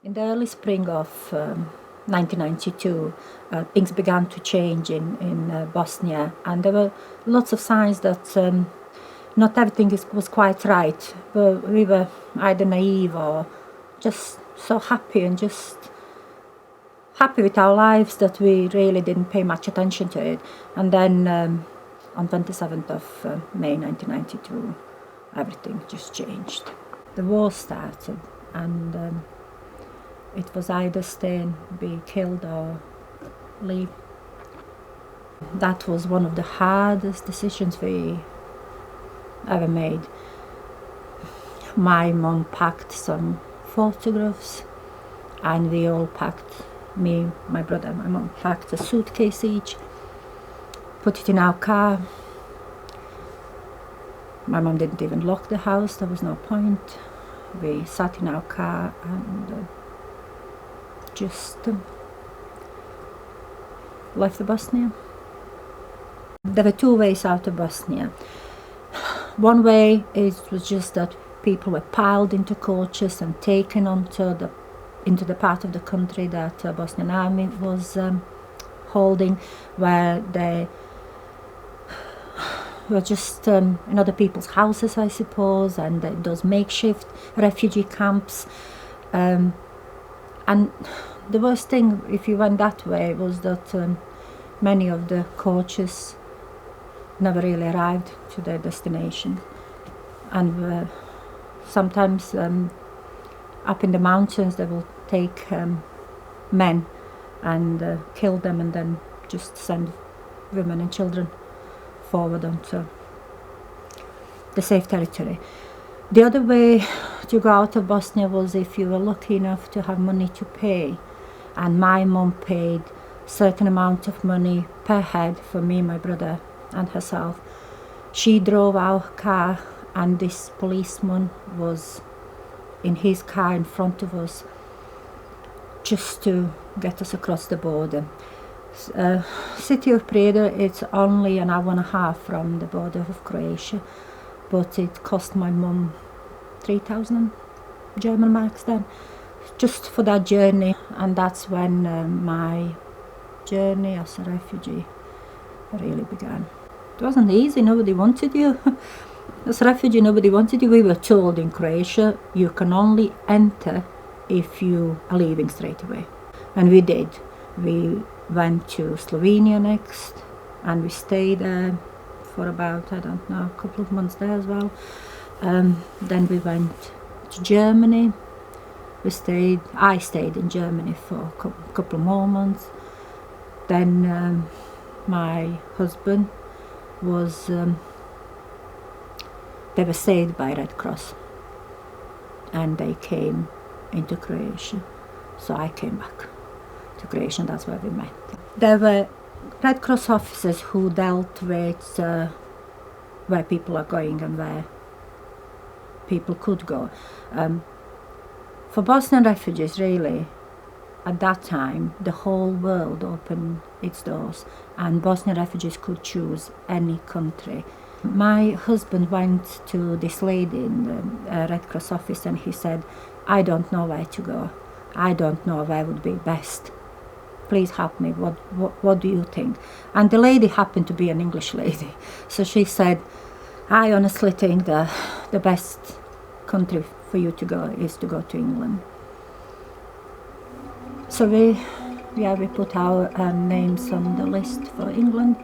In the early spring of 1992, things began to change in Bosnia, and there were lots of signs that not everything was quite right. But we were either naive or just so happy and just happy with our lives that we really didn't pay much attention to it. And then on 27th of May 1992, everything just changed. The war started, and it was either stay and be killed or leave. That was one of the hardest decisions we ever made. My mom packed some photographs, and we all packed, me, my brother, my mom packed a suitcase each, put it in our car. My mom didn't even lock the house, there was no point. We sat in our car and just left Bosnia. There were two ways out of Bosnia. One way was just that people were piled into coaches and taken into the part of the country that Bosnian army was holding, where they were just in other people's houses, I suppose, and those makeshift refugee camps. And the worst thing, if you went that way, was that many of the coaches never really arrived to their destination, and sometimes up in the mountains they will take men and kill them, and then just send women and children forward onto the safe territory. The other way to go out of Bosnia was if you were lucky enough to have money to pay, and my mom paid a certain amount of money per head for me, my brother and herself. She drove our car, and this policeman was in his car in front of us just to get us across the border. City of Preda, it's only an hour and a half from the border of Croatia, but it cost my mum 3,000 German marks then, just for that journey. And that's when my journey as a refugee really began. It wasn't easy, nobody wanted you. As a refugee, nobody wanted you. We were told in Croatia you can only enter if you are leaving straight away. And we did. We went to Slovenia next, and we stayed there for about, I don't know, a couple of months there as well. Then we went to Germany. I stayed in Germany for a couple more months. Then my husband was, they were saved by Red Cross, and they came into Croatia. So I came back to Croatia, and that's where we met. There were Red Cross officers who dealt with where people are going and where people could go. For Bosnian refugees, really, at that time, the whole world opened its doors, and Bosnian refugees could choose any country. My husband went to this lady in the Red Cross office, and he said, I don't know where to go. I don't know where would be best. Please help me. What do you think? And the lady happened to be an English lady. So she said, I honestly think the best country for you to go is to go to England. So we put our names on the list for England.